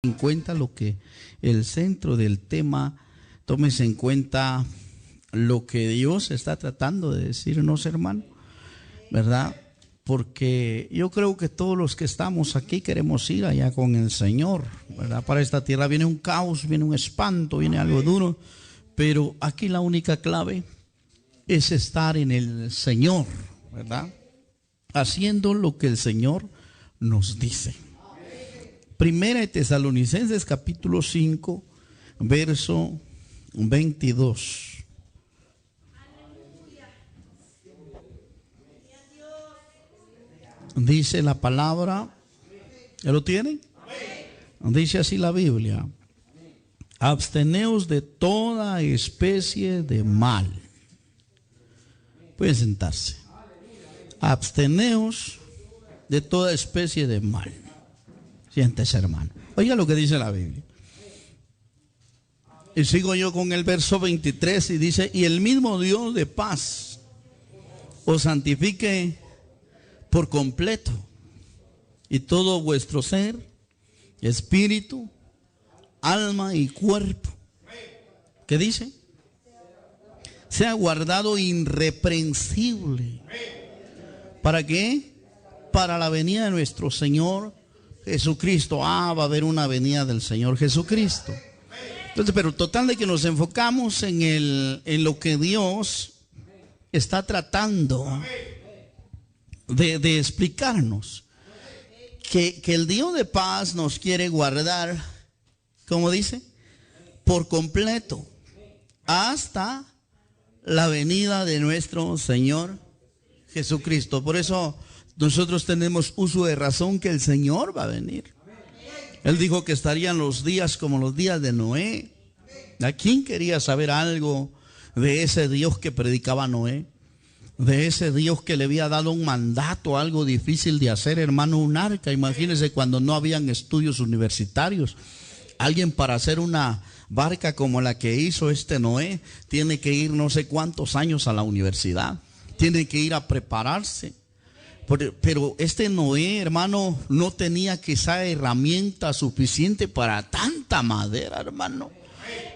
en cuenta lo que el centro del tema, tómese en cuenta lo que Dios está tratando de decirnos, hermano, ¿verdad? Porque yo creo que todos los que estamos aquí queremos ir allá con el Señor, ¿verdad? Para esta tierra viene un caos, viene un espanto, viene algo duro, pero aquí la única clave es estar en el Señor, ¿verdad? Haciendo lo que el Señor nos dice. Primera de Tesalonicenses capítulo 5, verso 22. Dice la palabra, ¿ya lo tienen? Dice así la Biblia: absteneos de toda especie de mal. Pueden sentarse. Absteneos de toda especie de mal. Siéntese, hermano. Oiga lo que dice la Biblia. Y sigo yo con el verso 23 y dice: y el mismo Dios de paz os santifique por completo, y todo vuestro ser, espíritu, alma y cuerpo, ¿qué dice? Sea guardado irreprensible. ¿Para qué? Para la venida de nuestro Señor Jesucristo. Va a haber una venida del Señor Jesucristo. Entonces, pero total de que nos enfocamos en lo que Dios está tratando de explicarnos. Que el Dios de paz nos quiere guardar, como dice, por completo, hasta la venida de nuestro Señor Jesucristo. Por eso nosotros tenemos uso de razón que el Señor va a venir. Él dijo que estarían los días como los días de Noé. ¿A quién quería saber algo de ese Dios que predicaba Noé? De ese Dios que le había dado un mandato, algo difícil de hacer, hermano, un arca. Imagínense cuando no habían estudios universitarios. Alguien para hacer una barca como la que hizo este Noé tiene que ir no sé cuántos años a la universidad. Tiene que ir a prepararse. Pero este Noé, hermano, no tenía quizá herramienta suficiente para tanta madera, hermano.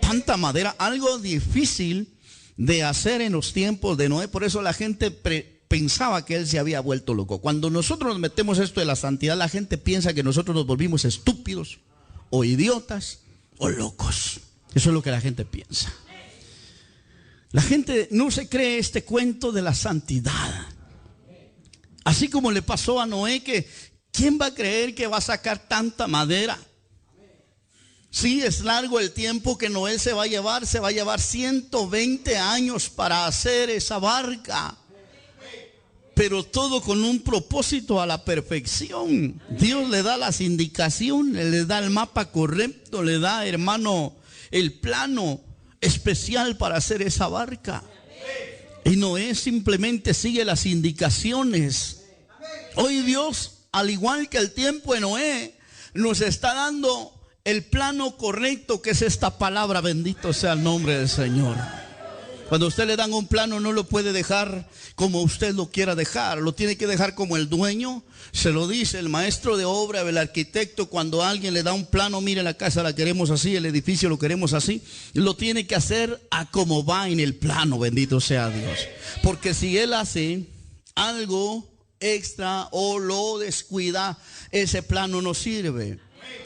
Tanta madera, algo difícil de hacer en los tiempos de Noé. Por eso la gente pensaba que él se había vuelto loco. Cuando nosotros nos metemos esto de la santidad, la gente piensa que nosotros nos volvimos estúpidos o idiotas o locos. Eso es lo que la gente piensa. La gente no se cree este cuento de la santidad. Así como le pasó a Noé, que ¿quién va a creer que va a sacar tanta madera? Sí, es largo el tiempo que Noé se va a llevar 120 años para hacer esa barca. Pero todo con un propósito a la perfección. Dios le da las indicaciones, le da el mapa correcto, le da, hermano, el plano especial para hacer esa barca. Y Noé simplemente sigue las indicaciones. Hoy Dios, al igual que el tiempo de Noé, nos está dando el plano correcto, que es esta palabra. Bendito sea el nombre del Señor. Cuando a usted le dan un plano, no lo puede dejar como usted lo quiera dejar. Lo tiene que dejar como el dueño se lo dice. El maestro de obra, el arquitecto, cuando a alguien le da un plano: mire, la casa la queremos así, el edificio lo queremos así, lo tiene que hacer a como va en el plano. Bendito sea Dios. Porque si él hace algo extra o lo descuida, ese plano no sirve.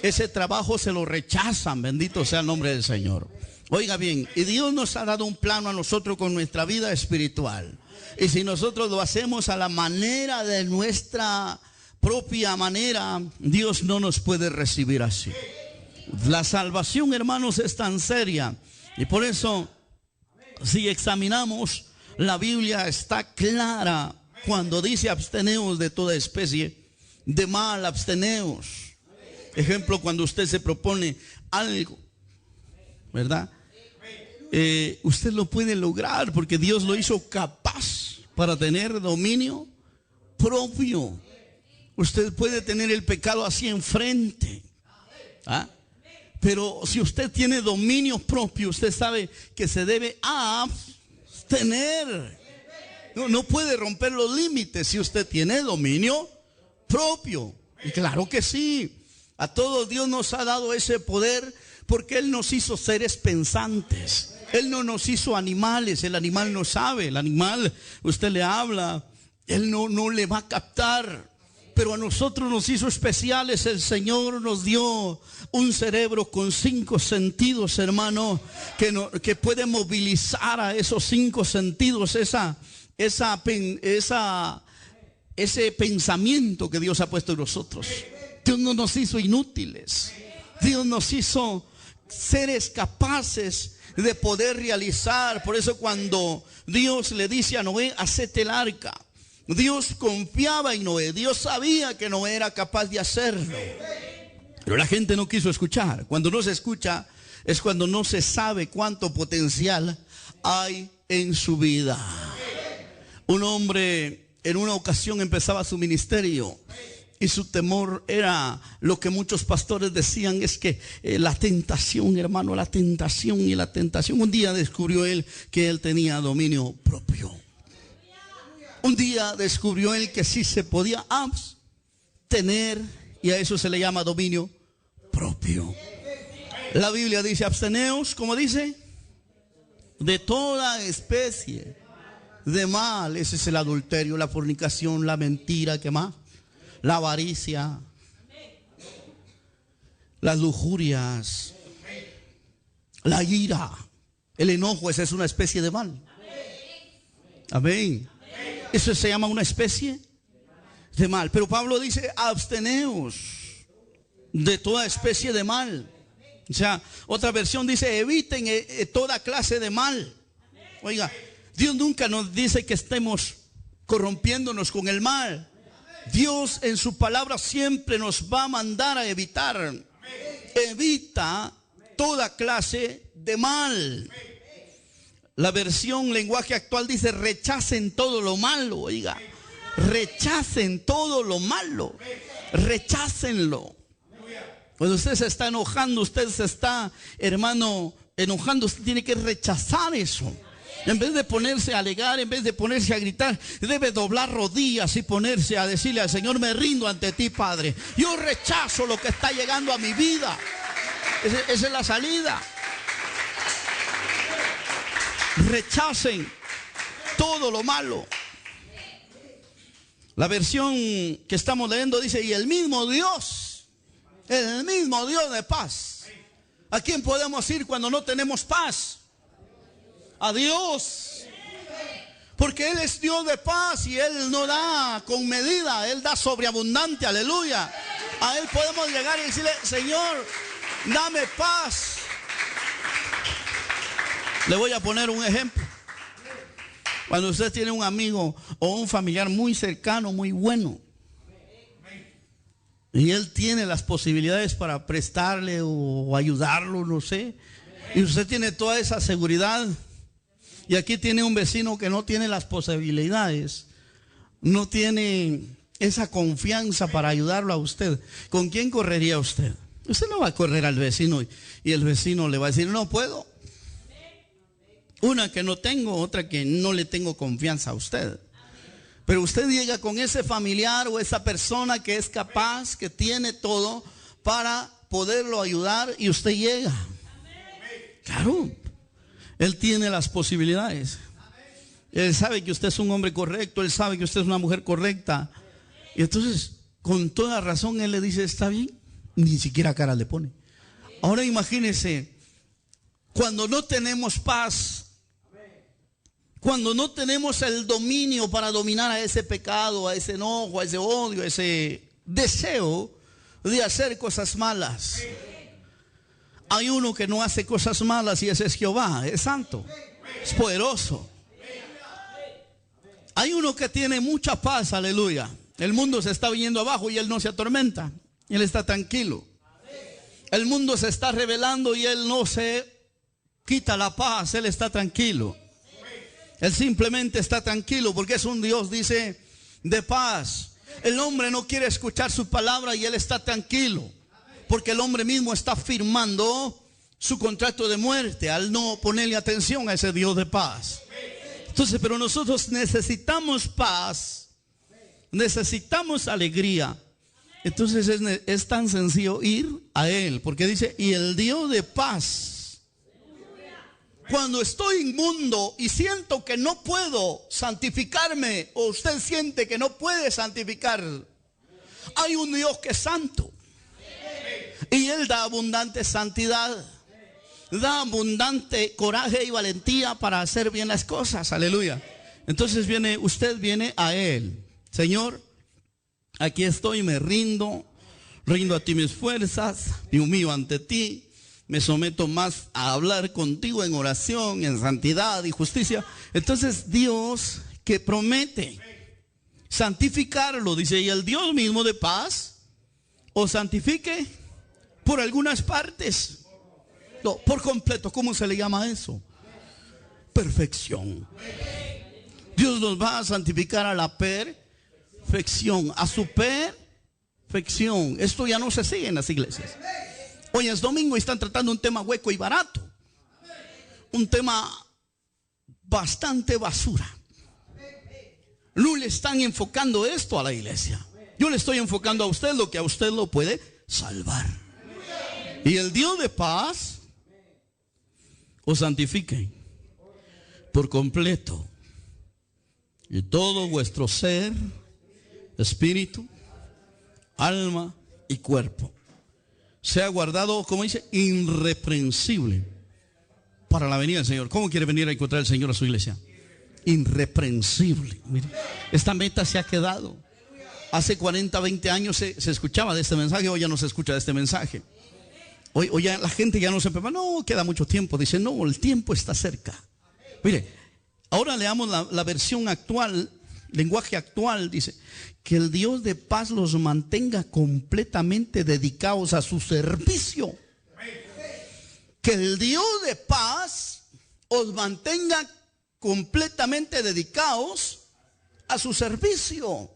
Ese trabajo se lo rechazan. Bendito sea el nombre del Señor. Oiga bien, y Dios nos ha dado un plano a nosotros con nuestra vida espiritual. Y si nosotros lo hacemos a la manera de nuestra propia manera, Dios no nos puede recibir así. La salvación, hermanos, es tan seria. Y por eso, si examinamos la Biblia, está clara cuando dice: absteneos de toda especie de mal, absteneos. Ejemplo, cuando usted se propone algo, ¿verdad? Usted lo puede lograr porque Dios lo hizo capaz para tener dominio propio. Usted puede tener el pecado así enfrente, ¿ah? Pero si usted tiene dominio propio, usted sabe que se debe abstener. No puede romper los límites si usted tiene dominio propio. Y claro que sí. A todos Dios nos ha dado ese poder porque Él nos hizo seres pensantes. Él no nos hizo animales. El animal no sabe. El animal, usted le habla, Él no le va a captar. Pero a nosotros nos hizo especiales. El Señor nos dio un cerebro con 5 sentidos, hermano, que puede movilizar a esos 5 sentidos, ese pensamiento que Dios ha puesto en nosotros. Dios no nos hizo inútiles. Dios nos hizo seres capaces de poder realizar. Por eso cuando Dios le dice a Noé, hacete el arca, Dios confiaba en Noé. Dios sabía que Noé era capaz de hacerlo. Pero la gente no quiso escuchar. Cuando no se escucha es cuando no se sabe cuánto potencial hay en su vida. Un hombre en una ocasión empezaba su ministerio y su temor era lo que muchos pastores decían, es que la tentación, hermano, la tentación y la tentación. Un día descubrió él que él tenía dominio propio. Un día descubrió él que sí se podía abstener, y a eso se le llama dominio propio. La Biblia dice, absteneos, ¿cómo dice? De toda especie de mal. Ese es el adulterio, la fornicación, la mentira, ¿qué más? La avaricia, las lujurias, la ira, el enojo. Esa es una especie de mal. Amén. Eso se llama una especie de mal. Pero Pablo dice, absteneos de toda especie de mal. O sea, otra versión dice, eviten toda clase de mal. Oiga, Dios nunca nos dice que estemos corrompiéndonos con el mal. Dios en su palabra siempre nos va a mandar a evitar. Evita toda clase de mal. La versión lenguaje actual dice, rechacen todo lo malo. Oiga, rechacen todo lo malo. Rechácenlo. Cuando usted se está enojando, usted se está, hermano, enojando, usted tiene que rechazar eso. En vez de ponerse a alegar, en vez de ponerse a gritar, debe doblar rodillas y ponerse a decirle al Señor, me rindo ante ti, Padre. Yo rechazo lo que está llegando a mi vida. Esa es la salida. Rechacen todo lo malo. La versión que estamos leyendo dice, y el mismo Dios de paz. ¿A quién podemos ir cuando no tenemos paz? A Dios. Porque Él es Dios de paz y Él no da con medida, Él da sobreabundante, aleluya. A Él podemos llegar y decirle, Señor, dame paz. Le voy a poner un ejemplo. Cuando usted tiene un amigo o un familiar muy cercano, muy bueno, y él tiene las posibilidades para prestarle o ayudarlo, no sé, y usted tiene toda esa seguridad, y aquí tiene un vecino que no tiene las posibilidades, no tiene esa confianza para ayudarlo a usted, ¿con quién correría usted? Usted no va a correr al vecino y el vecino le va a decir, no puedo. Una que no tengo, otra que no le tengo confianza a usted. Pero usted llega con ese familiar o esa persona que es capaz, que tiene todo para poderlo ayudar, y usted llega. Claro, él tiene las posibilidades. Él sabe que usted es un hombre correcto, él sabe que usted es una mujer correcta. Y entonces, con toda razón, él le dice, está bien. Ni siquiera cara le pone. Ahora imagínese, cuando no tenemos paz, cuando no tenemos el dominio para dominar a ese pecado, a ese enojo, a ese odio, a ese deseo de hacer cosas malas. Hay uno que no hace cosas malas y ese es Jehová, es santo, es poderoso. Hay uno que tiene mucha paz, aleluya. El mundo se está viniendo abajo y él no se atormenta, él está tranquilo. El mundo se está rebelando y él no se quita la paz, él está tranquilo. Él simplemente está tranquilo porque es un Dios, dice, de paz. El hombre no quiere escuchar su palabra y él está tranquilo porque el hombre mismo está firmando su contrato de muerte al no ponerle atención a ese Dios de paz. Entonces, pero nosotros necesitamos paz, necesitamos alegría Entonces es tan sencillo ir a Él, porque dice, y el Dios de paz. Cuando estoy inmundo y siento que no puedo santificarme, o usted siente que no puede santificar, hay un Dios que es santo. Y Él da abundante santidad, da abundante coraje y valentía para hacer bien las cosas. Aleluya. Entonces usted viene a Él. Señor, aquí estoy, me rindo a ti mis fuerzas, me humillo ante ti, me someto más a hablar contigo en oración, en santidad y justicia. Entonces Dios que promete santificarlo, dice, y el Dios mismo de paz os santifique por algunas partes, no, por completo. ¿Cómo se le llama eso? Perfección. Dios nos va a santificar a la perfección, a su perfección. Esto ya no se sigue en las iglesias. Hoy es domingo y están tratando un tema hueco y barato, un tema bastante basura. No le están enfocando esto a la iglesia. Yo le estoy enfocando a usted lo que a usted lo puede salvar. Y el Dios de paz os santifique por completo, y todo vuestro ser, espíritu, alma y cuerpo sea guardado, como dice, irreprensible para la venida del Señor. ¿Cómo quiere venir a encontrar el Señor a su iglesia? Irreprensible. Mire, esta meta se ha quedado. Hace 40, 20 años se escuchaba de este mensaje, hoy ya no se escucha de este mensaje. Hoy ya la gente ya no se prepara, no, queda mucho tiempo. Dice, no, el tiempo está cerca. Mire, ahora leamos la versión actual, lenguaje actual. Dice, que el Dios de paz los mantenga completamente dedicados a su servicio. Que el Dios de paz os mantenga completamente dedicados a su servicio.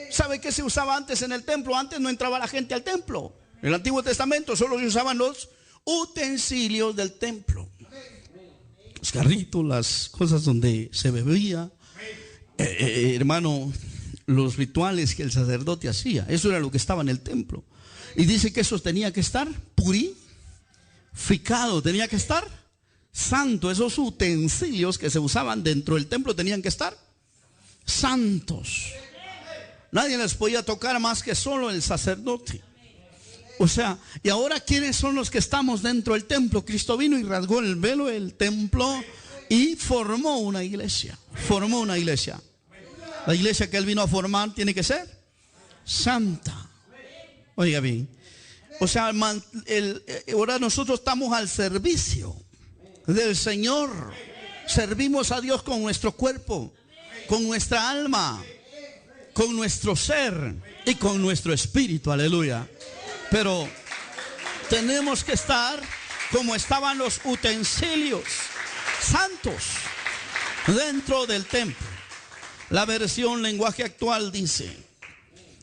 ¿Sabe qué se usaba antes en el templo? Antes no entraba la gente al templo. En el Antiguo Testamento solo se usaban los utensilios del templo, los carritos, las cosas donde se bebía, hermano, los rituales que el sacerdote hacía. Eso era lo que estaba en el templo. Y dice que eso tenía que estar purificado, tenía que estar santo. Esos utensilios que se usaban dentro del templo tenían que estar santos. Nadie les podía tocar más que solo el sacerdote. O sea, y ahora ¿quiénes son los que estamos dentro del templo? Cristo vino y rasgó el velo del templo y formó una iglesia. Formó una iglesia. La iglesia que Él vino a formar tiene que ser santa. Oiga bien. O sea, ahora nosotros estamos al servicio del Señor. Servimos a Dios con nuestro cuerpo, con nuestra alma, con nuestro ser y con nuestro espíritu. Aleluya. Pero tenemos que estar como estaban los utensilios santos dentro del templo. La versión lenguaje actual dice,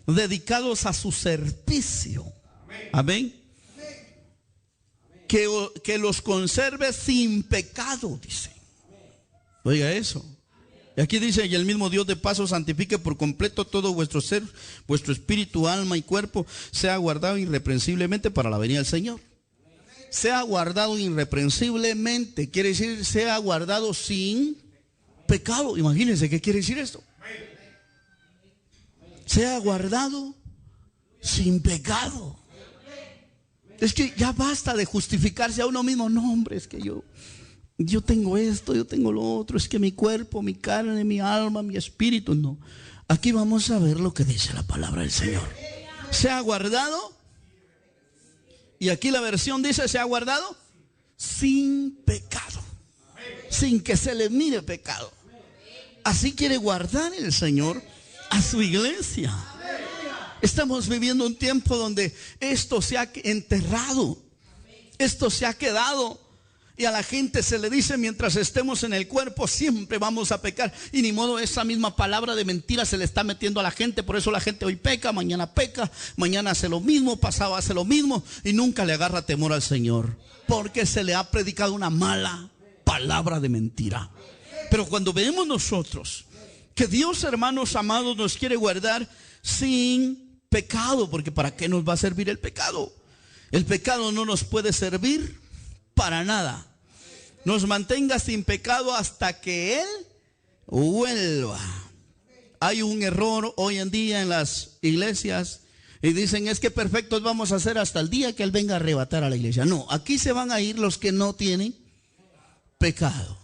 dedicados a su servicio. Amén. Que los conserve sin pecado, dice. Oiga eso. Y aquí dice, y el mismo Dios de paz os santifique por completo todo vuestro ser, vuestro espíritu, alma y cuerpo, sea guardado irreprensiblemente para la venida del Señor. Sea guardado irreprensiblemente, quiere decir, sea guardado sin pecado. Imagínense qué quiere decir esto. Sea guardado sin pecado. Es que ya basta de justificarse a uno mismo. No, hombre, es que yo tengo esto, yo tengo lo otro, es que mi cuerpo, mi carne, mi alma, mi espíritu. No, aquí vamos a ver lo que dice la palabra del Señor. Se ha guardado, y aquí la versión dice, se ha guardado sin pecado, sin que se le mire pecado. Así quiere guardar el Señor a su iglesia. Estamos viviendo un tiempo donde esto se ha enterrado, esto se ha quedado. Y a la gente se le dice, mientras estemos en el cuerpo siempre vamos a pecar. Y ni modo, esa misma palabra de mentira se le está metiendo a la gente. Por eso la gente hoy peca, mañana hace lo mismo, pasado hace lo mismo, y nunca le agarra temor al Señor, porque se le ha predicado una mala palabra de mentira. Pero cuando vemos nosotros que Dios, hermanos amados, nos quiere guardar sin pecado, porque ¿para qué nos va a servir el pecado? El pecado no nos puede servir para nada. Nos mantenga sin pecado hasta que Él vuelva. Hay un error hoy en día en las iglesias y dicen: es que perfectos vamos a ser hasta el día que Él venga a arrebatar a la iglesia. No, aquí se van a ir los que no tienen pecado.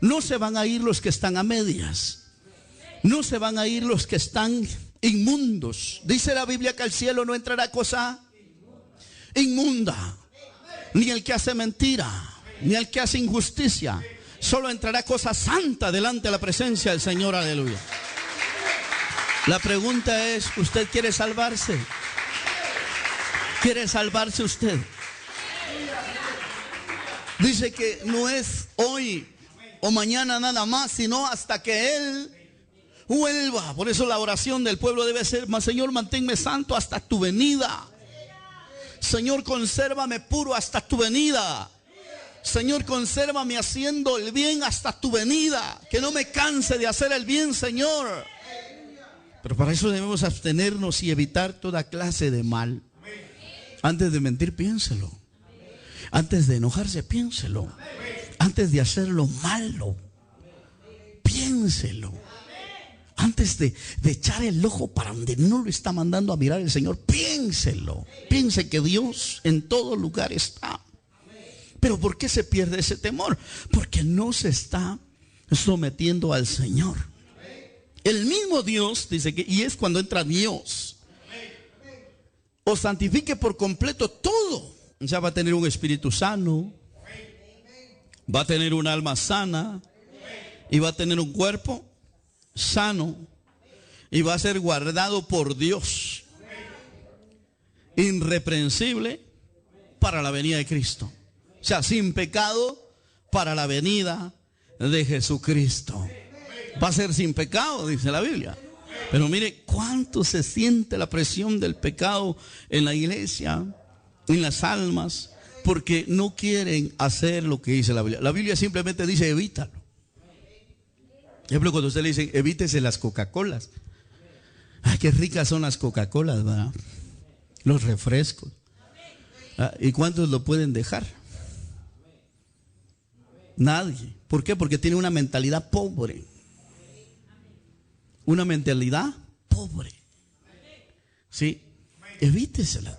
No se van a ir los que están a medias. No se van a ir los que están inmundos. Dice la Biblia que al cielo no entrará cosa inmunda, ni el que hace mentira, ni el que hace injusticia. Solo entrará cosa santa delante de la presencia del Señor. Aleluya. La pregunta es: ¿usted quiere salvarse? ¿Quiere salvarse usted? Dice que no es hoy o mañana nada más, sino hasta que Él vuelva. Por eso la oración del pueblo debe ser: Señor, manténme santo hasta tu venida. Señor, consérvame puro hasta tu venida. Señor, consérvame haciendo el bien hasta tu venida. Que no me canse de hacer el bien, Señor. Pero para eso debemos abstenernos y evitar toda clase de mal. Antes de mentir, piénselo. Antes de enojarse, piénselo. Antes de hacer lo malo, piénselo. Antes de echar el ojo para donde no lo está mandando a mirar el Señor, piénselo. Piense que Dios en todo lugar está. Pero ¿por qué se pierde ese temor? Porque no se está sometiendo al Señor. El mismo Dios dice que, y es cuando entra Dios, os santifique por completo todo. O sea, va a tener un espíritu sano, va a tener un alma sana, y va a tener un cuerpo sano, y va a ser guardado por Dios, irreprensible para la venida de Cristo. O sea, sin pecado para la venida de Jesucristo. Va a ser sin pecado, dice la Biblia. Pero mire cuánto se siente la presión del pecado en la iglesia, en las almas, porque no quieren hacer lo que dice la Biblia. La Biblia simplemente dice: evítalo. Por ejemplo, cuando usted le dice: evítese las Coca-Colas. Ay, qué ricas son las Coca-Colas, ¿verdad? Los refrescos. ¿Y cuántos lo pueden dejar? Nadie. ¿Por qué? Porque tiene una mentalidad pobre. Una mentalidad pobre. Sí, evítesela.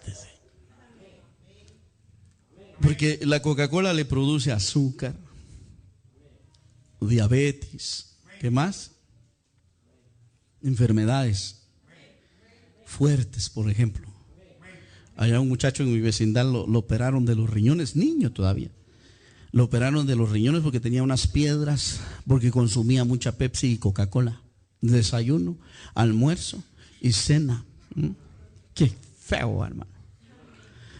Porque la Coca-Cola le produce azúcar, diabetes, ¿qué más? Enfermedades fuertes, por ejemplo. Allá un muchacho en mi vecindad lo operaron de los riñones, niño todavía. Lo operaron de los riñones porque tenía unas piedras, porque consumía mucha Pepsi y Coca-Cola. Desayuno, almuerzo y cena. Qué feo, hermano.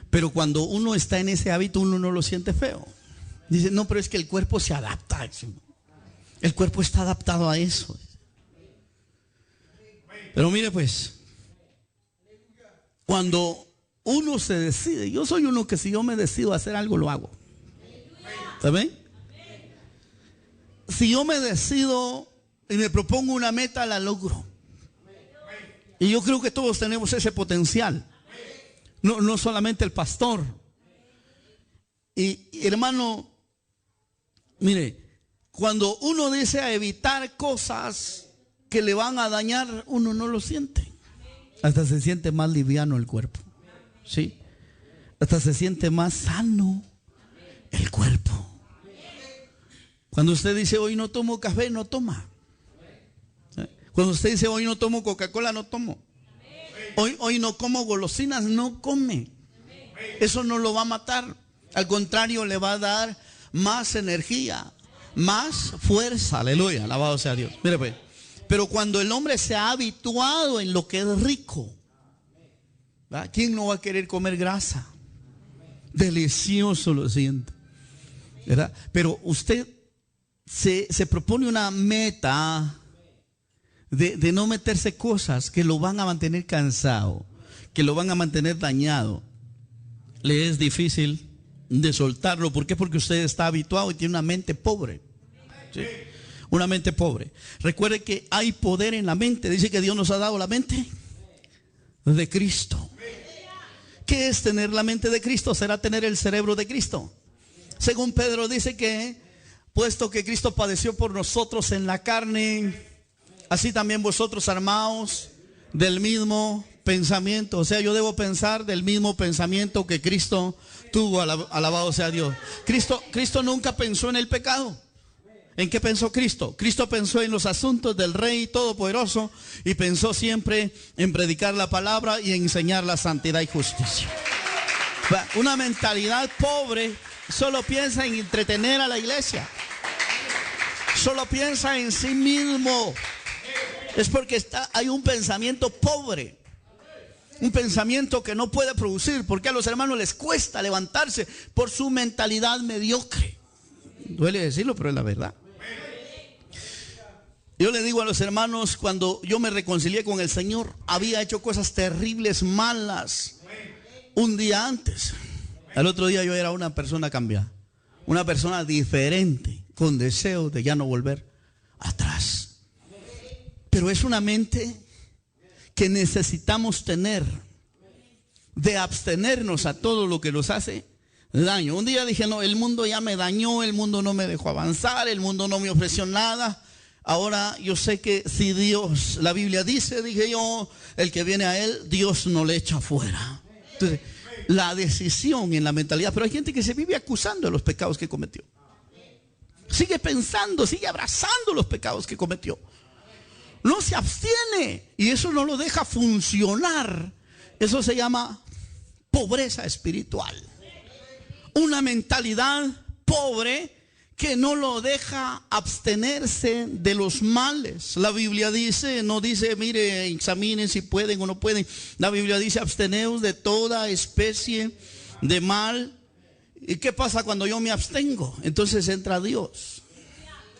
Pero cuando uno está en ese hábito, uno no lo siente feo. Dice: no, pero es que el cuerpo se adapta a eso. El cuerpo está adaptado a eso. Pero mire pues, cuando uno se decide, yo soy uno que si yo me decido a hacer algo, lo hago. ¿Está bien? Si yo me decido y me propongo una meta, la logro. Y yo creo que todos tenemos ese potencial. No solamente el pastor. Y hermano, mire, cuando uno desea evitar cosas que le van a dañar, uno no lo siente. Hasta se siente más liviano el cuerpo. ¿Sí? Hasta se siente más sano el cuerpo. Cuando usted dice: hoy no tomo café, no toma. Cuando usted dice: hoy no tomo Coca-Cola, no tomo. Hoy no como golosinas, no come. Eso no lo va a matar. Al contrario, le va a dar más energía, más fuerza. Aleluya, alabado sea Dios. Mire pues, pero cuando el hombre se ha habituado en lo que es rico, ¿verdad? ¿Quién no va a querer comer grasa? Delicioso lo siente, ¿verdad? Pero usted se propone una meta de no meterse cosas que lo van a mantener cansado, que lo van a mantener dañado. Le es difícil de soltarlo. ¿Por qué? Porque usted está habituado y tiene una mente pobre. ¿Sí? Una mente pobre. Recuerde que hay poder en la mente. Dice que Dios nos ha dado la mente de Cristo. ¿Qué es tener la mente de Cristo? Será tener el cerebro de Cristo. Según Pedro dice que, puesto que Cristo padeció por nosotros en la carne, así también vosotros armaos del mismo pensamiento. O sea, yo debo pensar del mismo pensamiento que Cristo tuvo. Alabado sea Dios. Cristo nunca pensó en el pecado. ¿En qué pensó Cristo? Cristo pensó en los asuntos del Rey Todopoderoso y pensó siempre en predicar la palabra y en enseñar la santidad y justicia. Una mentalidad pobre solo piensa en entretener a la iglesia. Solo piensa en sí mismo. Es porque hay un pensamiento pobre. Un pensamiento que no puede producir. Porque a los hermanos les cuesta levantarse por su mentalidad mediocre. Duele decirlo, pero es la verdad. Yo le digo a los hermanos, cuando yo me reconcilié con el Señor, había hecho cosas terribles, malas, un día antes. Al otro día yo era una persona cambiada, una persona diferente, con deseo de ya no volver atrás. Pero es una mente que necesitamos tener, de abstenernos a todo lo que nos hace daño. Un día dije, no, el mundo ya me dañó, el mundo no me dejó avanzar, el mundo no me ofreció nada. Ahora yo sé que si Dios, la Biblia dice, dije yo, el que viene a Él, Dios no le echa fuera. Entonces, la decisión en la mentalidad. Pero hay gente que se vive acusando de los pecados que cometió. Sigue pensando, sigue abrazando los pecados que cometió. No se abstiene y eso no lo deja funcionar. Eso se llama pobreza espiritual. Una mentalidad pobre que no lo deja abstenerse de los males. La Biblia dice, no dice, mire, examinen si pueden o no pueden. La Biblia dice, absteneos de toda especie de mal. ¿Y qué pasa cuando yo me abstengo? Entonces entra Dios.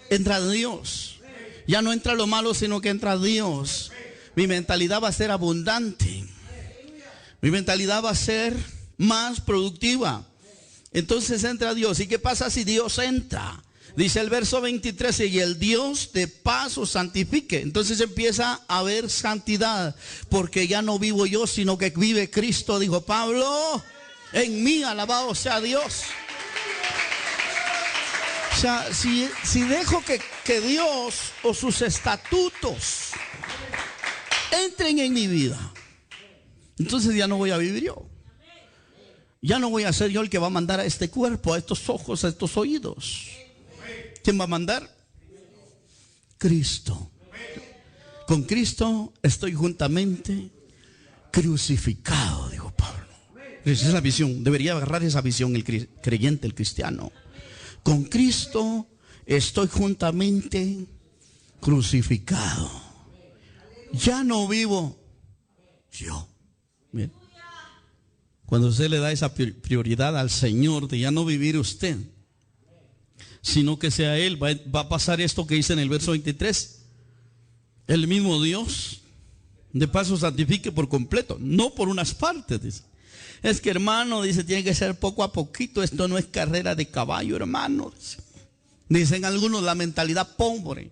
Entra Dios. Ya no entra lo malo, sino que entra Dios. Mi mentalidad va a ser abundante. Mi mentalidad va a ser más productiva. Entonces entra Dios. ¿Y qué pasa si Dios entra? Dice el verso 23, y el Dios de paz os santifique. Entonces empieza a haber santidad, porque ya no vivo yo, sino que vive Cristo, dijo Pablo, en mí. Alabado sea Dios. O sea, si dejo que Dios o sus estatutos entren en mi vida, entonces ya no voy a vivir yo. Ya no voy a ser yo el que va a mandar a este cuerpo, a estos ojos, a estos oídos. ¿Quién va a mandar? Cristo. Con Cristo estoy juntamente crucificado, dijo Pablo. Esa es la visión. Debería agarrar esa visión el creyente, el cristiano. Con Cristo estoy juntamente crucificado. Ya no vivo yo. Bien. Cuando usted le da esa prioridad al Señor de ya no vivir usted, sino que sea Él, va a pasar esto que dice en el verso 23. El mismo Dios de paso santifique por completo, no por unas partes, dice. Es que, hermano, dice, tiene que ser poco a poquito. Esto no es carrera de caballo, hermano. Dicen algunos, la mentalidad pobre,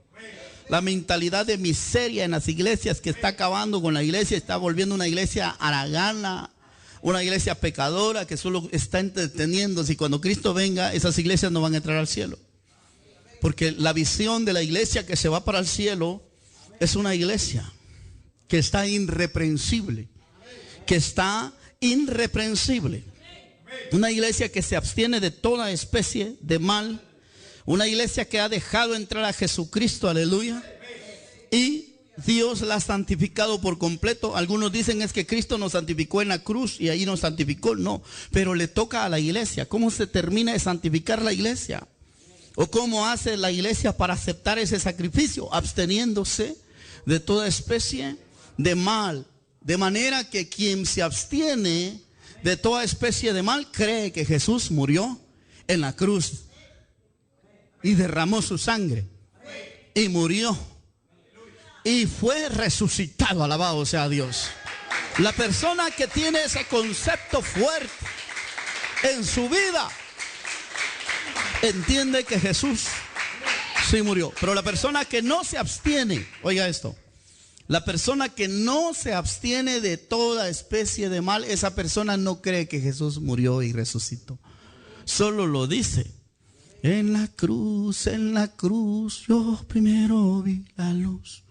la mentalidad de miseria en las iglesias, que está acabando con la iglesia, está volviendo una iglesia haragana, una iglesia pecadora que solo está entreteniéndose. Y cuando Cristo venga, esas iglesias no van a entrar al cielo. Porque la visión de la iglesia que se va para el cielo es una iglesia que está irreprensible. Que está irreprensible. Una iglesia que se abstiene de toda especie de mal. Una iglesia que ha dejado entrar a Jesucristo, aleluya. Y Dios la ha santificado por completo. Algunos dicen es que Cristo nos santificó en la cruz y ahí nos santificó. No, pero le toca a la iglesia. ¿Cómo se termina de santificar la iglesia? ¿O cómo hace la iglesia para aceptar ese sacrificio? Absteniéndose de toda especie de mal. De manera que quien se abstiene de toda especie de mal cree que Jesús murió en la cruz y derramó su sangre y murió y fue resucitado. Alabado sea Dios. La persona que tiene ese concepto fuerte en su vida entiende que Jesús sí murió. Pero la persona que no se abstiene, oiga esto, La persona que no se abstiene de toda especie de mal, esa persona no cree que Jesús murió y resucitó. Solo lo dice. En la cruz, yo primero vi la luz.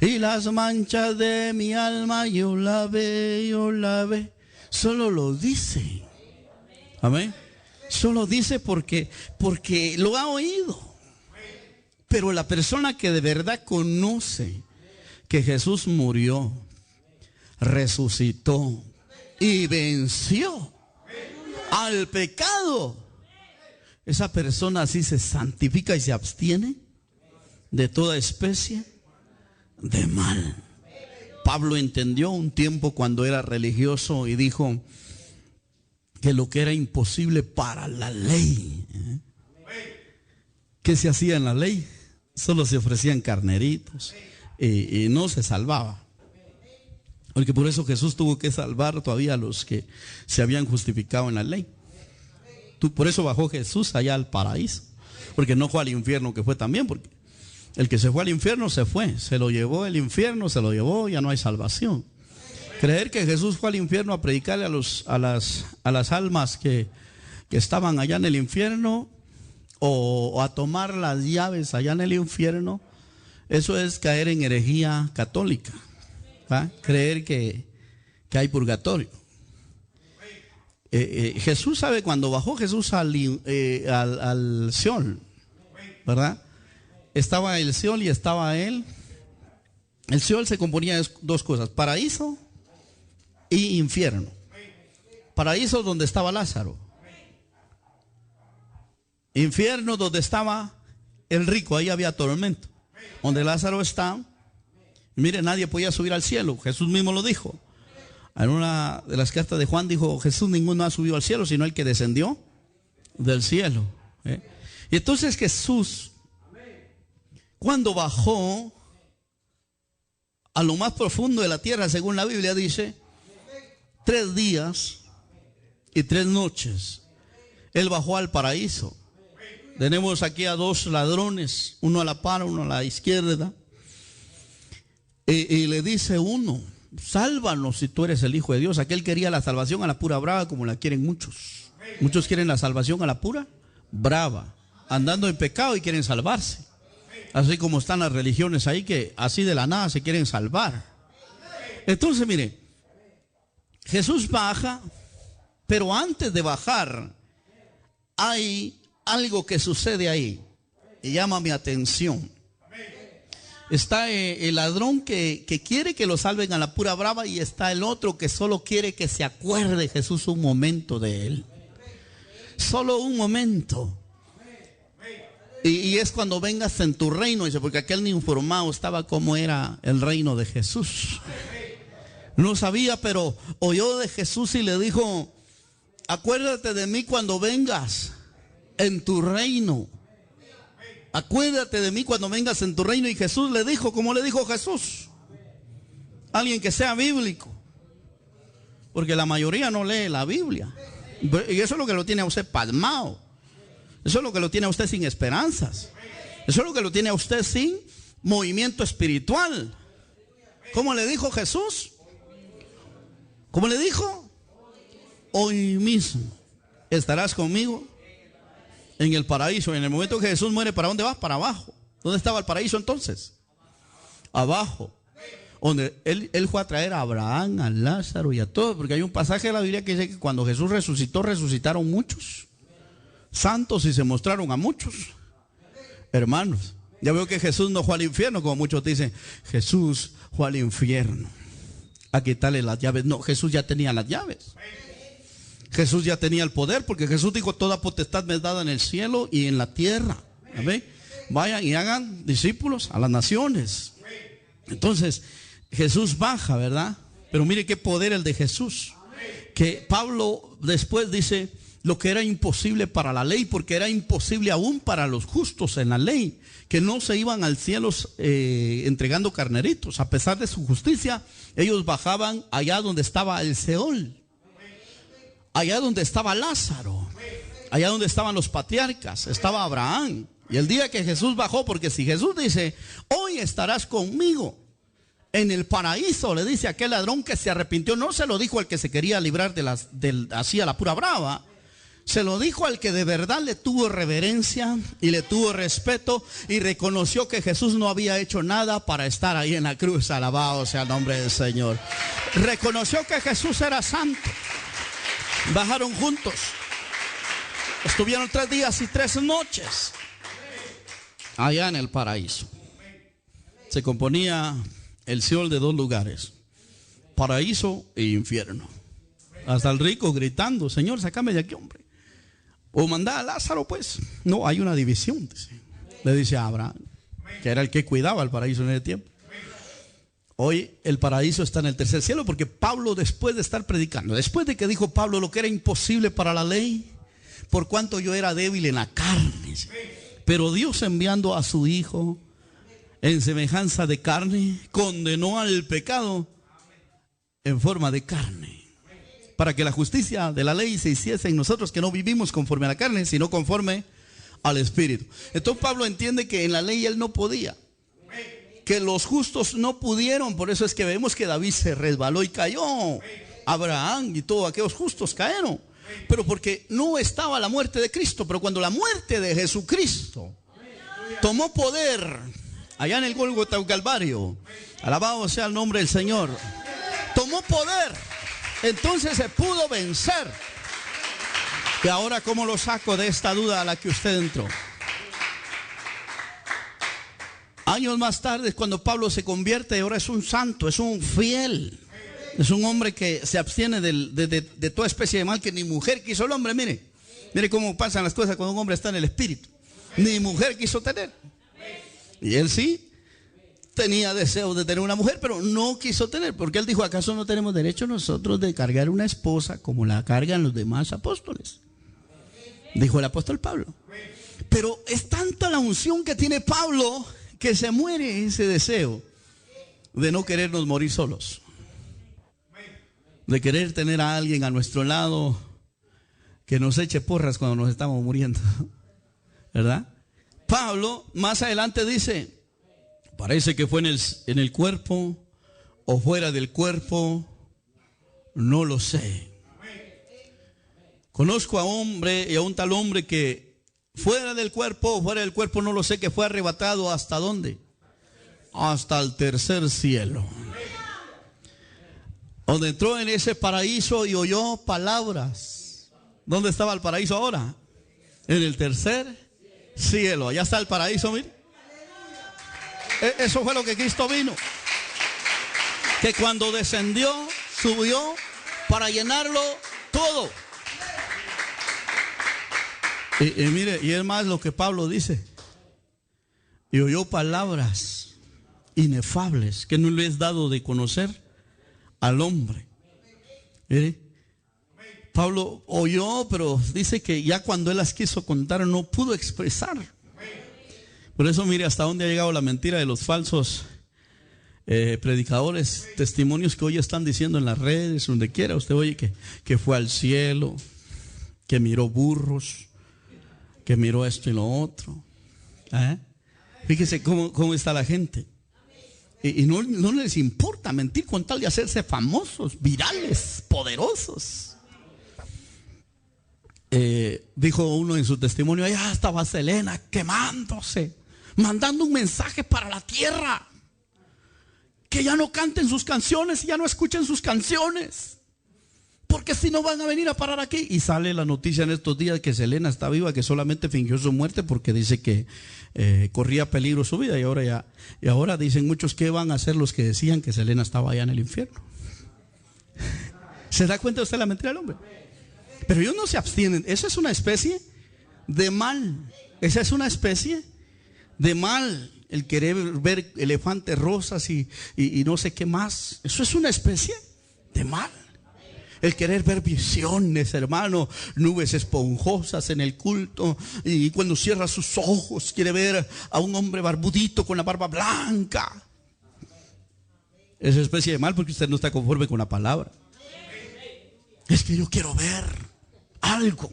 Y las manchas de mi alma yo la ve. Solo lo dice. Amén. Solo dice porque lo ha oído. Pero la persona que de verdad conoce que Jesús murió, resucitó y venció al pecado, esa persona así se santifica y se abstiene de toda especie de mal. Pablo entendió un tiempo cuando era religioso y dijo que lo que era imposible para la ley, ¿qué se hacía en la ley? Solo se ofrecían carneritos y no se salvaba. Porque por eso Jesús tuvo que salvar todavía a los que se habían justificado en la ley. Por eso bajó Jesús allá al paraíso, porque no fue al infierno, que fue también, porque el que se fue al infierno se fue, se lo llevó el infierno, se lo llevó, ya no hay salvación. Creer que Jesús fue al infierno a predicarle a las almas que estaban allá en el infierno, o a tomar las llaves allá en el infierno, eso es caer en herejía católica, ¿va? Creer que hay purgatorio. Jesús sabe, cuando bajó Jesús al Seol, ¿verdad? Estaba el Seol y estaba él. El Seol se componía de dos cosas: paraíso y infierno. Paraíso, donde estaba Lázaro. Infierno, donde estaba el rico, ahí había tormento. Donde Lázaro está, mire, nadie podía subir al cielo. Jesús mismo lo dijo. En una de las cartas de Juan dijo: Jesús ninguno ha subido al cielo, sino el que descendió del cielo. Y entonces Jesús, cuando bajó a lo más profundo de la tierra, según la Biblia dice, 3 días y 3 noches, Él bajó al paraíso. Tenemos aquí a 2 ladrones, uno a la par, uno a la izquierda, y le dice uno: sálvanos si tú eres el Hijo de Dios. Aquel quería la salvación a la pura brava, como la quieren muchos. Muchos quieren la salvación a la pura brava, andando en pecado y quieren salvarse. Así como están las religiones ahí, que así de la nada se quieren salvar. Entonces, mire, Jesús baja, pero antes de bajar hay algo que sucede ahí y llama mi atención. Está el ladrón que quiere que lo salven a la pura brava, y está el otro que solo quiere que se acuerde Jesús un momento de él. Solo un momento. Y es cuando vengas en tu reino, dice, porque aquel ni informado estaba cómo era el reino de Jesús. No sabía, pero oyó de Jesús y le dijo: acuérdate de mí cuando vengas en tu reino. Acuérdate de mí cuando vengas en tu reino. Y Jesús le dijo, ¿cómo le dijo Jesús? Alguien que sea bíblico, porque la mayoría no lee la Biblia. Y eso es lo que lo tiene a usted pasmado. Eso es lo que lo tiene a usted sin esperanzas. Eso es lo que lo tiene a usted sin movimiento espiritual. ¿Cómo le dijo Jesús? ¿Cómo le dijo? Hoy mismo estarás conmigo en el paraíso. En el momento que Jesús muere, ¿para dónde va? Para abajo. ¿Dónde estaba el paraíso entonces? Abajo. Donde él fue a traer a Abraham, a Lázaro y a todos. Porque hay un pasaje de la Biblia que dice que cuando Jesús resucitó, resucitaron muchos santos y se mostraron a muchos. Hermanos, ya veo que Jesús no fue al infierno, como muchos dicen. Jesús fue al infierno a quitarle las llaves. No, Jesús ya tenía las llaves. Jesús ya tenía el poder, porque Jesús dijo: toda potestad me es dada en el cielo y en la tierra. ¿Amén? Vayan y hagan discípulos a las naciones. Entonces Jesús baja, ¿verdad? Pero mire qué poder el de Jesús. Que Pablo después dice: lo que era imposible para la ley, porque era imposible aún para los justos en la ley, que no se iban al cielo entregando carneritos. A pesar de su justicia, ellos bajaban allá donde estaba el Seol, allá donde estaba Lázaro, allá donde estaban los patriarcas, estaba Abraham. Y el día que Jesús bajó, porque si Jesús dice: hoy estarás conmigo En el paraíso, le dice aquel ladrón que se arrepintió. No se lo dijo al que se quería librar así a la pura brava. Se lo dijo al que de verdad le tuvo reverencia y le tuvo respeto y reconoció que Jesús no había hecho nada para estar ahí en la cruz. Alabado sea el nombre del Señor. Reconoció que Jesús era santo. Bajaron juntos. Estuvieron 3 días y 3 noches allá en el paraíso. Se componía el Seol de 2 lugares: paraíso e infierno. Hasta el rico gritando: Señor, sácame de aquí, hombre. O mandá a Lázaro, pues. No, hay una división, dice. Le dice a Abraham, que era el que cuidaba el paraíso en ese tiempo. Hoy el paraíso está en el tercer cielo, porque Pablo, después de estar predicando, después de que dijo Pablo lo que era imposible para la ley, por cuanto yo era débil en la carne, pero Dios, enviando a su Hijo en semejanza de carne, condenó al pecado en forma de carne, para que la justicia de la ley se hiciese en nosotros, que no vivimos conforme a la carne, sino conforme al Espíritu. Entonces Pablo entiende que en la ley él no podía, que los justos no pudieron. Por eso es que vemos que David se resbaló y cayó, Abraham y todos aquellos justos cayeron, pero porque no estaba la muerte de Cristo. Pero cuando la muerte de Jesucristo tomó poder allá en el Gólgota o Calvario, alabado sea el nombre del Señor, tomó poder, entonces se pudo vencer. Y ahora, ¿cómo lo saco de esta duda a la que usted entró? Años más tarde, cuando Pablo se convierte, ahora es un santo, es un fiel, es un hombre que se abstiene de toda especie de mal, que ni mujer quiso el hombre. Mire cómo pasan las cosas cuando un hombre está en el Espíritu. Ni mujer quiso tener. Y él sí tenía deseo de tener una mujer, pero no quiso tener, porque él dijo: ¿acaso no tenemos derecho nosotros de cargar una esposa como la cargan los demás apóstoles? Dijo el apóstol Pablo. Pero es tanta la unción que tiene Pablo que se muere ese deseo de no querernos morir solos, de querer tener a alguien a nuestro lado que nos eche porras cuando nos estamos muriendo, ¿verdad? Pablo más adelante dice: parece que fue en el cuerpo o fuera del cuerpo, no lo sé. Conozco a hombre y a un tal hombre que fuera del cuerpo o fuera del cuerpo, no lo sé, que fue arrebatado ¿hasta dónde? Hasta el tercer cielo, donde entró en ese paraíso y oyó palabras. ¿Dónde estaba el paraíso ahora? En el tercer cielo. Allá está el paraíso, mire. Eso fue lo que Cristo vino, que cuando descendió, subió para llenarlo todo. Y mire, y es más lo que Pablo dice: y oyó palabras inefables que no le es dado de conocer al hombre. Mire, Pablo oyó, pero dice que ya cuando él las quiso contar no pudo expresar. Por eso mire hasta dónde ha llegado la mentira de los falsos predicadores, testimonios que hoy están diciendo en las redes, donde quiera usted oye que fue al cielo, que miró burros, que miró esto y lo otro. Fíjese cómo está la gente. Y no les importa mentir con tal de hacerse famosos, virales, poderosos. Dijo uno en su testimonio: allá estaba Selena quemándose, mandando un mensaje para la tierra, que ya no canten sus canciones y ya no escuchen sus canciones, porque si no van a venir a parar aquí. Y sale la noticia en estos días que Selena está viva, que solamente fingió su muerte porque dice que corría peligro su vida. Y ahora dicen muchos: ¿qué van a hacer los que decían que Selena estaba allá en el infierno? ¿Se da cuenta usted la mentira del hombre? Pero ellos no se abstienen. Eso es una especie de mal. Esa es una especie de mal. El querer ver elefantes rosas y no sé qué más. Eso es una especie de mal. El querer ver visiones, hermano, nubes esponjosas en el culto, y cuando cierra sus ojos quiere ver a un hombre barbudito con la barba blanca. Esa especie de mal, porque usted no está conforme con la palabra. Es que yo quiero ver algo,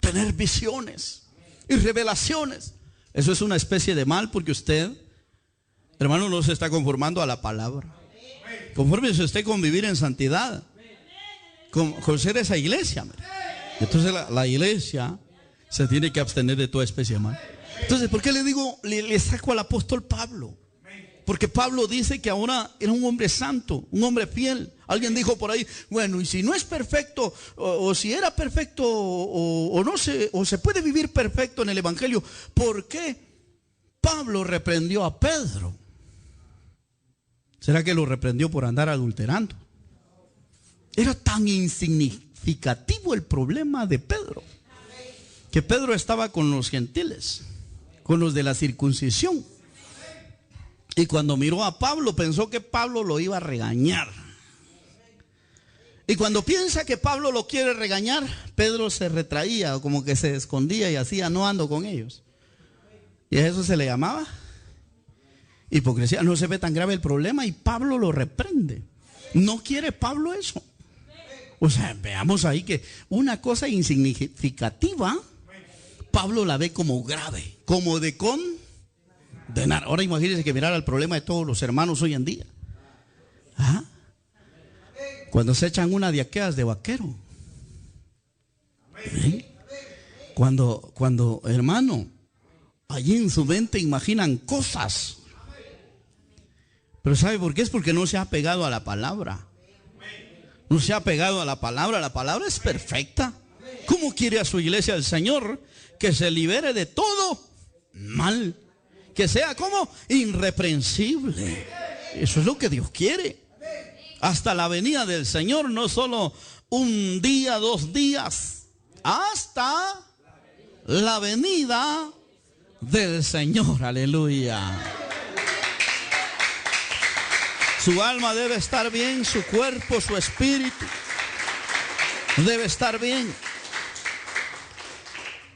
tener visiones y revelaciones. Eso es una especie de mal, porque usted Hermano, no se está conformando a la palabra. Confórmese usted con vivir en santidad, con ser esa iglesia. Entonces la iglesia se tiene que abstener de toda especie de mal. Entonces, ¿por qué le digo, le saco al apóstol Pablo? Porque Pablo dice que ahora era un hombre santo, un hombre fiel. Alguien dijo por ahí, bueno, y si no es perfecto, o si era perfecto, o no se, o se puede vivir perfecto en el evangelio, ¿por qué Pablo reprendió a Pedro? ¿Será que lo reprendió por andar adulterando? Era tan insignificativo el problema de Pedro, que Pedro estaba con los gentiles, con los de la circuncisión. Y cuando miró a Pablo, pensó que Pablo lo iba a regañar. Y cuando piensa que Pablo lo quiere regañar, Pedro se retraía, o como que se escondía y hacía, no ando con ellos. Y a eso se le llamaba hipocresía. No se ve tan grave el problema y Pablo lo reprende. No quiere Pablo eso. O sea, veamos ahí que una cosa insignificativa, Pablo la ve como grave, como de condenar. Ahora imagínense que mirar el problema de todos los hermanos hoy en día. ¿Ah? Cuando se echan una de aquellas de vaquero. ¿Sí? Cuando, hermano, allí en su mente imaginan cosas. Pero ¿sabe por qué? Es porque no se ha pegado a la palabra. No se ha pegado a la palabra. La palabra es perfecta. ¿Cómo quiere a su iglesia el Señor que se libere de todo mal? Que sea como irreprensible. Eso es lo que Dios quiere. Hasta la venida del Señor, no solo un día, 2 días, hasta la venida del Señor. Aleluya. Su alma debe estar bien, su cuerpo, su espíritu debe estar bien.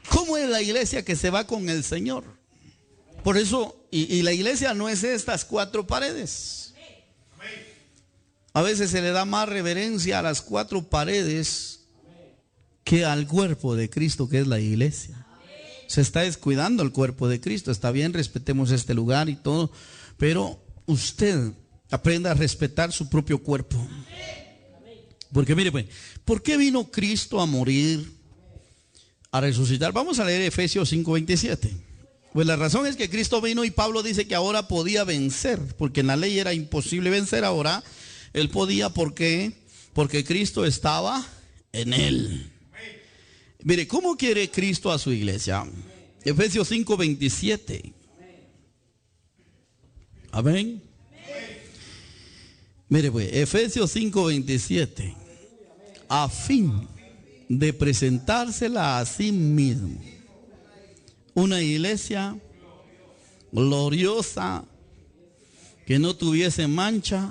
¿Cómo es la iglesia que se va con el Señor? Por eso, y la iglesia no es estas 4 paredes. A veces se le da más reverencia a las 4 paredes que al cuerpo de Cristo, que es la iglesia. Se está descuidando el cuerpo de Cristo. Está bien, respetemos este lugar y todo, pero usted aprenda a respetar su propio cuerpo. Porque mire, pues, ¿por qué vino Cristo a morir, a resucitar? Vamos a leer Efesios 5:27. Pues la razón es que Cristo vino y Pablo dice que ahora podía vencer, porque en la ley era imposible vencer. Ahora él podía. ¿Por qué? Porque Cristo estaba en él. Mire, ¿cómo quiere Cristo a su iglesia? Efesios 5:27. Amén. Mire pues, Efesios 5:27. A fin de presentársela a sí mismo, una iglesia gloriosa, que no tuviese mancha,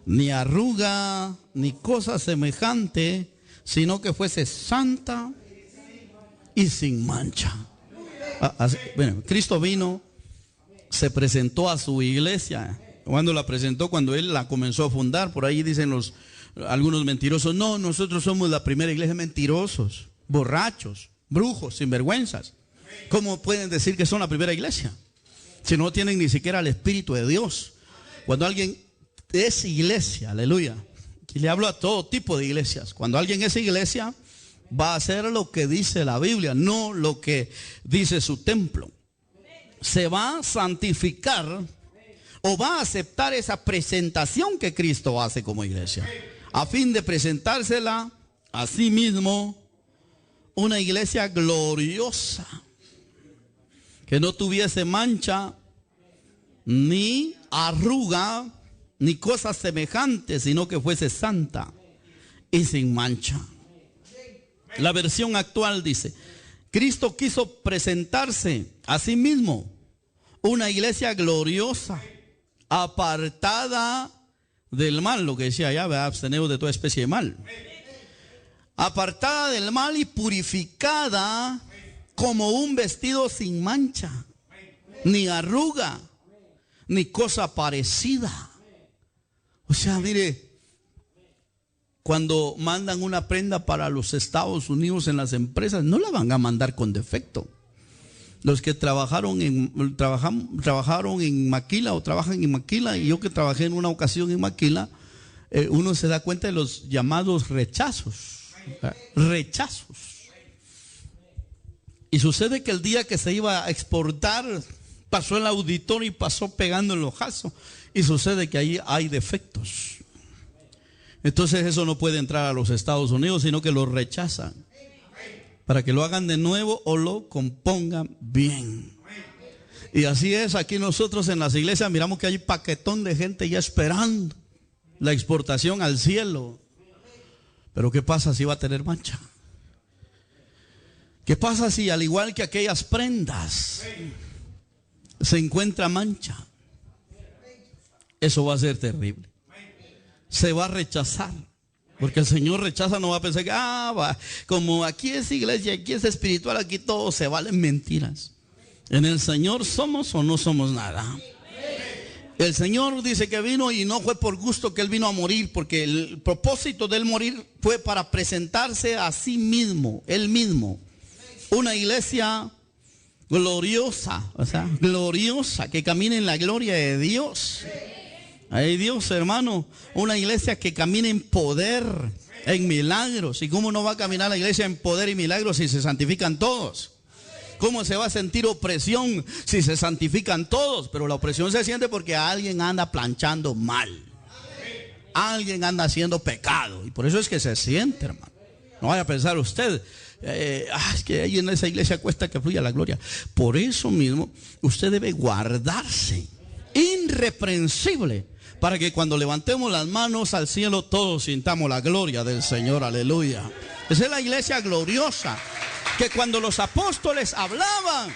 ni arruga, ni cosa semejante, sino que fuese santa y sin mancha. Bueno, Cristo vino, se presentó a su iglesia. Cuando la presentó, cuando él la comenzó a fundar, por ahí dicen algunos mentirosos, no, nosotros somos la primera iglesia. Mentirosos, borrachos, brujos, sinvergüenzas. ¿Cómo pueden decir que son la primera iglesia si no tienen ni siquiera el Espíritu de Dios? Cuando alguien es iglesia, aleluya, y le hablo a todo tipo de iglesias, cuando alguien es iglesia, va a hacer lo que dice la Biblia, no lo que dice su templo. Se va a santificar, o va a aceptar esa presentación que Cristo hace como iglesia, a fin de presentársela a sí mismo, una iglesia gloriosa, que no tuviese mancha, ni arruga, ni cosas semejantes, sino que fuese santa y sin mancha. La versión actual dice: Cristo quiso presentarse a sí mismo una iglesia gloriosa, apartada del mal, lo que decía allá, absteneos de toda especie de mal. Apartada del mal y purificada como un vestido sin mancha, ni arruga, ni cosa parecida. O sea, mire, cuando mandan una prenda para los Estados Unidos en las empresas, no la van a mandar con defecto. Los que trabajaron en Maquila o trabajan en Maquila, y yo que trabajé en una ocasión en Maquila, uno se da cuenta de los llamados rechazos. Rechazos. Y sucede que el día que se iba a exportar, pasó el auditor y pasó pegando el ojazo. Y sucede que ahí hay defectos. Entonces eso no puede entrar a los Estados Unidos, sino que lo rechazan. Para que lo hagan de nuevo o lo compongan bien. Y así es, aquí nosotros en las iglesias miramos que hay paquetón de gente ya esperando la exportación al cielo. Pero ¿qué pasa si va a tener mancha? ¿Qué pasa si al igual que aquellas prendas se encuentra mancha? Eso va a ser terrible. Se va a rechazar. Porque el Señor rechaza, no va a pensar que, como aquí es iglesia, aquí es espiritual, aquí todo se valen mentiras. En el Señor somos o no somos nada. El Señor dice que vino y no fue por gusto que Él vino a morir, porque el propósito de Él morir fue para presentarse a sí mismo, Él mismo. Una iglesia gloriosa, gloriosa, que camine en la gloria de Dios. Ay Dios, hermano, una iglesia que camine en poder, en milagros. ¿Y cómo no va a caminar la iglesia en poder y milagros si se santifican todos? ¿Cómo se va a sentir opresión si se santifican todos? Pero la opresión se siente porque alguien anda planchando mal. Alguien anda haciendo pecado. Y por eso es que se siente, hermano. No vaya a pensar usted, es que ahí en esa iglesia cuesta que fluya la gloria. Por eso mismo, usted debe guardarse irreprensible, para que cuando levantemos las manos al cielo todos sintamos la gloria del Señor, aleluya. Esa es la iglesia gloriosa, que cuando los apóstoles hablaban,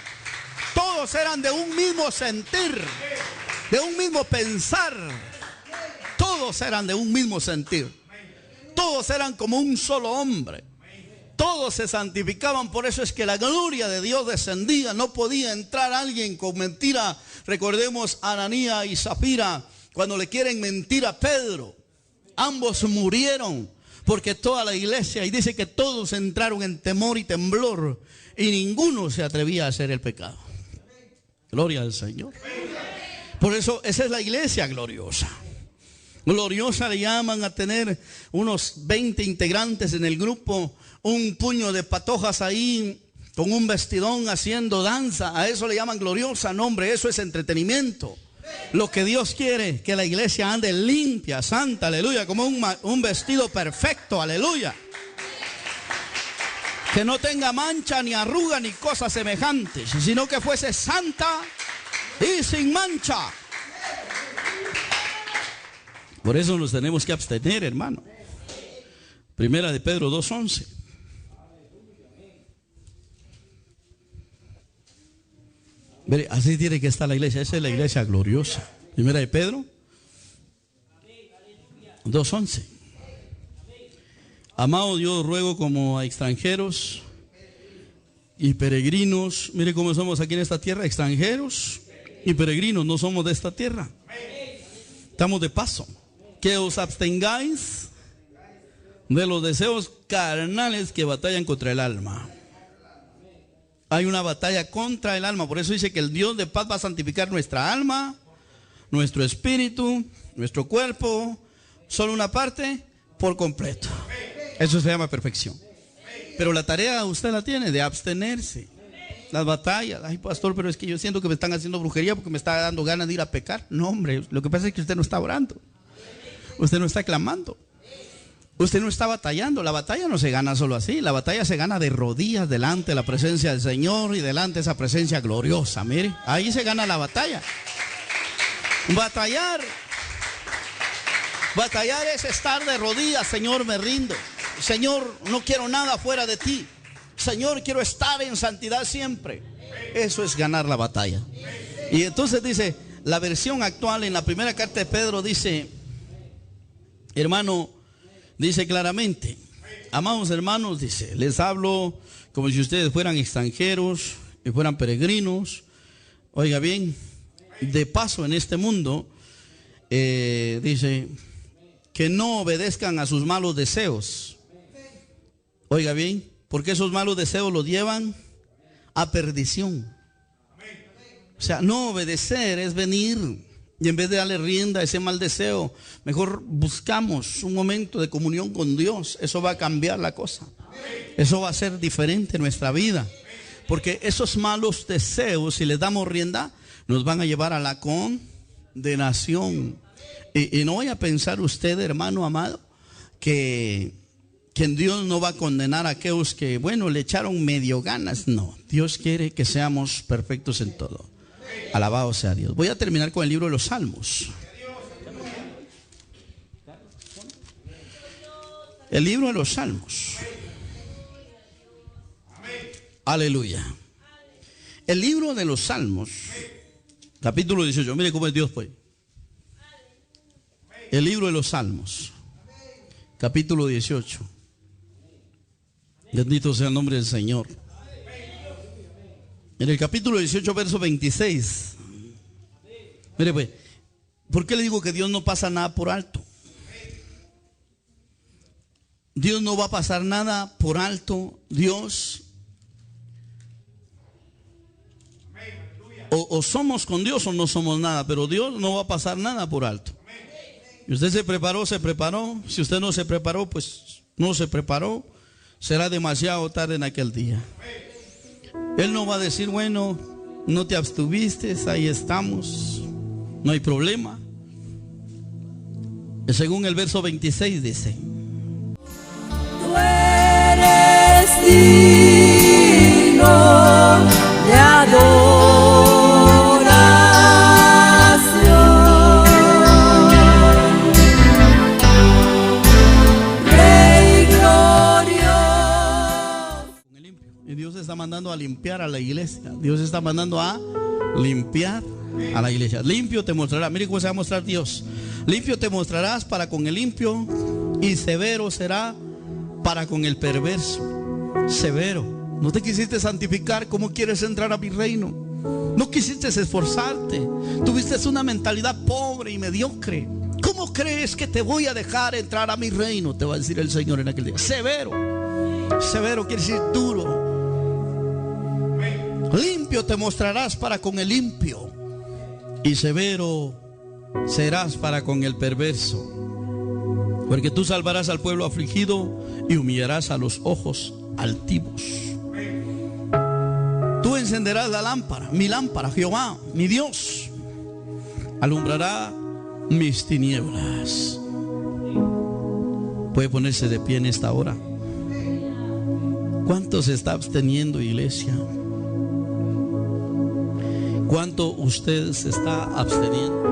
todos eran de un mismo sentir, de un mismo pensar. Todos eran de un mismo sentir. Todos eran como un solo hombre. Todos se santificaban. Por eso es que la gloria de Dios descendía. No podía entrar alguien con mentira. Recordemos a Ananías y Zafira, cuando le quieren mentir a Pedro. Ambos murieron porque toda la iglesia, y dice que todos entraron en temor y temblor, y ninguno se atrevía a hacer el pecado. Gloria al Señor. Por eso esa es la iglesia gloriosa. Gloriosa le llaman a tener unos 20 integrantes en el grupo, un puño de patojas ahí con un vestidón haciendo danza. A eso le llaman gloriosa. No, hombre, eso es entretenimiento. Lo que Dios quiere, que la iglesia ande limpia, santa, aleluya, como un vestido perfecto, aleluya. Que no tenga mancha, ni arruga, ni cosas semejantes, sino que fuese santa y sin mancha. Por eso nos tenemos que abstener, hermano. Primera de Pedro 2:11. Así tiene que estar la iglesia. Esa es la iglesia gloriosa. Primera de Pedro 2:11. Amados, yo ruego como a extranjeros y peregrinos. Mire cómo somos aquí en esta tierra, extranjeros y peregrinos. No somos de esta tierra, estamos de paso. Que os abstengáis de los deseos carnales que batallan contra el alma. Hay una batalla contra el alma. Por eso dice que el Dios de paz va a santificar nuestra alma, nuestro espíritu, nuestro cuerpo. Solo una parte por completo. Eso se llama perfección. Pero la tarea usted la tiene de abstenerse. Las batallas. Ay, pastor, pero es que yo siento que me están haciendo brujería porque me está dando ganas de ir a pecar. No, hombre, lo que pasa es que usted no está orando. Usted no está clamando. Usted no está batallando. La batalla no se gana solo así. La batalla se gana de rodillas delante de la presencia del Señor y delante de esa presencia gloriosa. Mire, ahí se gana la batalla. Batallar es estar de rodillas. Señor, me rindo. Señor, no quiero nada fuera de ti. Señor, quiero estar en santidad siempre. Eso es ganar la batalla. Y entonces dice, la versión actual en la primera carta de Pedro dice, hermano, dice claramente, amados hermanos, dice, les hablo como si ustedes fueran extranjeros y fueran peregrinos. Oiga bien, de paso en este mundo, dice, que no obedezcan a sus malos deseos. Oiga bien, porque esos malos deseos los llevan a perdición. O sea, no obedecer es venir y en vez de darle rienda a ese mal deseo, mejor buscamos un momento de comunión con Dios. Eso va a cambiar la cosa. Eso va a ser diferente en nuestra vida. Porque esos malos deseos, si les damos rienda, nos van a llevar a la condenación. Y no vaya a pensar usted, hermano amado, que en Dios no va a condenar a aquellos que, bueno, le echaron medio ganas. No, Dios quiere que seamos perfectos en todo. Alabado sea Dios. Voy a terminar con el libro de los Salmos. El libro de los Salmos. Aleluya. El libro de los Salmos, capítulo 18. Mire cómo es Dios, pues. El libro de los Salmos, capítulo 18. Bendito sea el nombre del Señor. En el capítulo 18, verso 26. Mire pues, ¿por qué le digo que Dios no pasa nada por alto? Dios no va a pasar nada por alto. Dios, o somos con Dios o no somos nada, pero Dios no va a pasar nada por alto. Y usted se preparó, se preparó. Si usted no se preparó, pues no se preparó. Será demasiado tarde en aquel día. Él no va a decir, bueno, no te abstuviste, ahí estamos, no hay problema. Según el verso 26 dice: Tú eres digno de adoración, Rey glorioso. Y Dios está mandando a limpiar a la iglesia. Dios está mandando a limpiar a la iglesia. Limpio te mostrará. Mire cómo se va a mostrar Dios. Limpio te mostrarás para con el limpio, y severo será para con el perverso. Severo. No te quisiste santificar. ¿Cómo quieres entrar a mi reino? No quisiste esforzarte. Tuviste una mentalidad pobre y mediocre. ¿Cómo crees que te voy a dejar entrar a mi reino? Te va a decir el Señor en aquel día. Severo. Severo quiere decir duro. Limpio te mostrarás para con el limpio, y severo serás para con el perverso. Porque tú salvarás al pueblo afligido y humillarás a los ojos altivos. Tú encenderás la lámpara, mi lámpara, Jehová, mi Dios, alumbrará mis tinieblas. Puede ponerse de pie en esta hora. ¿Cuánto se está absteniendo, iglesia? ¿Cuánto usted se está absteniendo?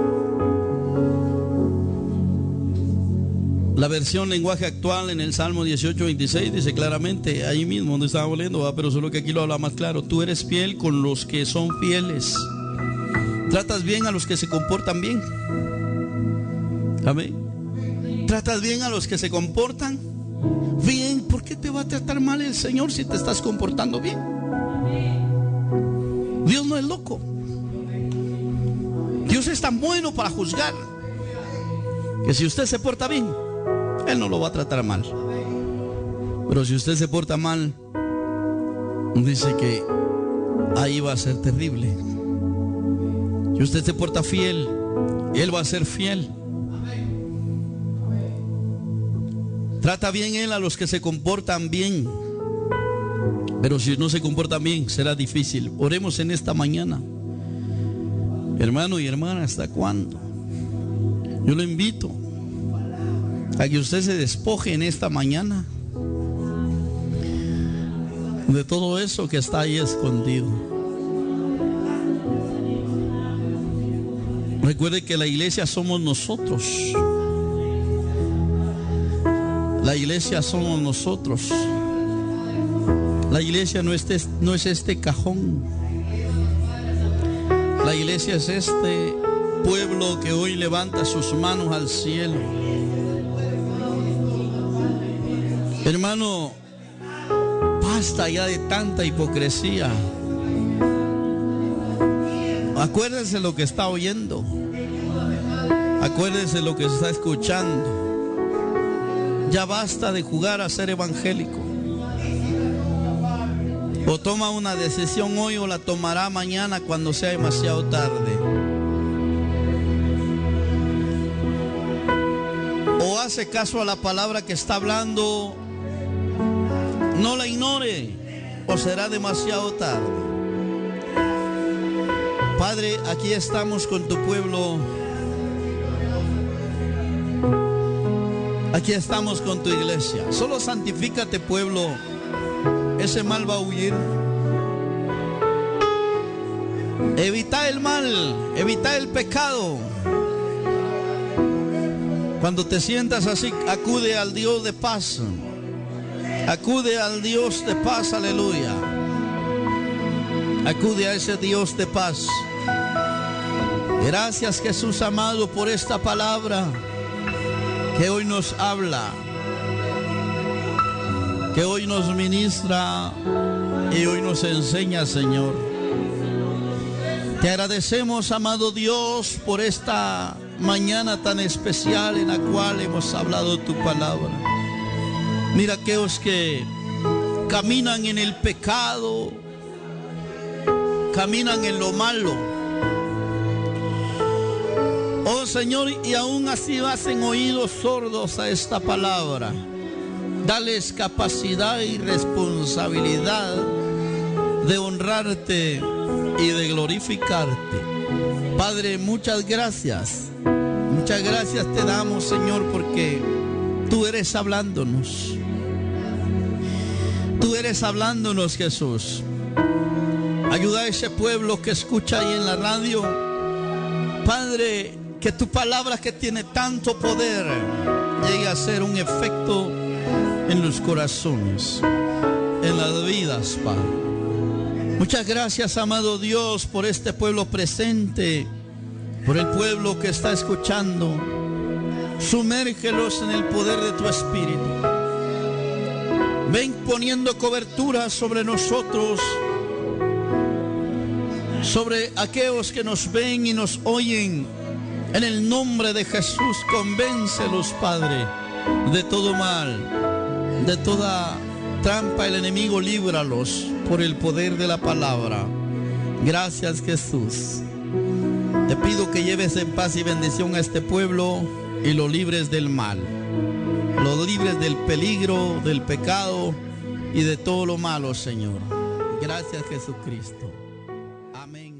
La versión lenguaje actual en el Salmo 18, 26 dice claramente, ahí mismo donde estábamos leyendo, pero solo que aquí lo habla más claro: tú eres fiel con los que son fieles. Tratas bien a los que se comportan bien. Amén. Tratas bien a los que se comportan bien. ¿Por qué te va a tratar mal el Señor si te estás comportando bien? Dios no es loco. Dios es tan bueno para juzgar que si usted se porta bien, Él no lo va a tratar mal. Pero si usted se porta mal, dice que ahí va a ser terrible. Si usted se porta fiel, Él va a ser fiel. Trata bien Él a los que se comportan bien. Pero si no se comportan bien, será difícil. Oremos en esta mañana. Hermano y hermana, ¿hasta cuándo? Yo lo invito a que usted se despoje en esta mañana de todo eso que está ahí escondido. Recuerde que la iglesia somos nosotros. La iglesia somos nosotros. La iglesia no es este cajón. La iglesia es este pueblo que hoy levanta sus manos al cielo. Hermano, basta ya de tanta hipocresía. Acuérdese lo que está oyendo. Acuérdese lo que está escuchando. Ya basta de jugar a ser evangélico. O toma una decisión hoy o la tomará mañana cuando sea demasiado tarde. O hace caso a la palabra que está hablando, no la ignore o será demasiado tarde. Padre, aquí estamos con tu pueblo. Aquí estamos con tu iglesia. Solo santifícate, pueblo. Ese mal va a huir. Evita el mal, evita el pecado. Cuando te sientas así, acude al Dios de paz. Acude al Dios de paz, aleluya. Acude a ese Dios de paz. Gracias, Jesús amado, por esta palabra que hoy nos habla, que hoy nos ministra y hoy nos enseña, Señor. Te agradecemos, amado Dios, por esta mañana tan especial en la cual hemos hablado tu palabra. Mira aquellos que caminan en el pecado, caminan en lo malo. Oh Señor, y aún así hacen oídos sordos a esta palabra. Dales capacidad y responsabilidad de honrarte y de glorificarte. Padre, muchas gracias. Muchas gracias te damos, Señor, porque tú eres hablándonos. Tú eres hablándonos, Jesús. Ayuda a ese pueblo que escucha ahí en la radio. Padre, que tu palabra que tiene tanto poder llegue a ser un efecto en los corazones, en las vidas, Padre. Muchas gracias, amado Dios, por este pueblo presente, por el pueblo que está escuchando. Sumérgelos en el poder de tu Espíritu. Ven poniendo cobertura sobre nosotros, sobre aquellos que nos ven y nos oyen. En el nombre de Jesús, convéncelos, Padre, de todo mal, de toda trampa el enemigo, líbralos por el poder de la palabra. Gracias, Jesús. Te pido que lleves en paz y bendición a este pueblo y lo libres del mal, lo libres del peligro, del pecado y de todo lo malo, Señor. Gracias, Jesucristo. Amén.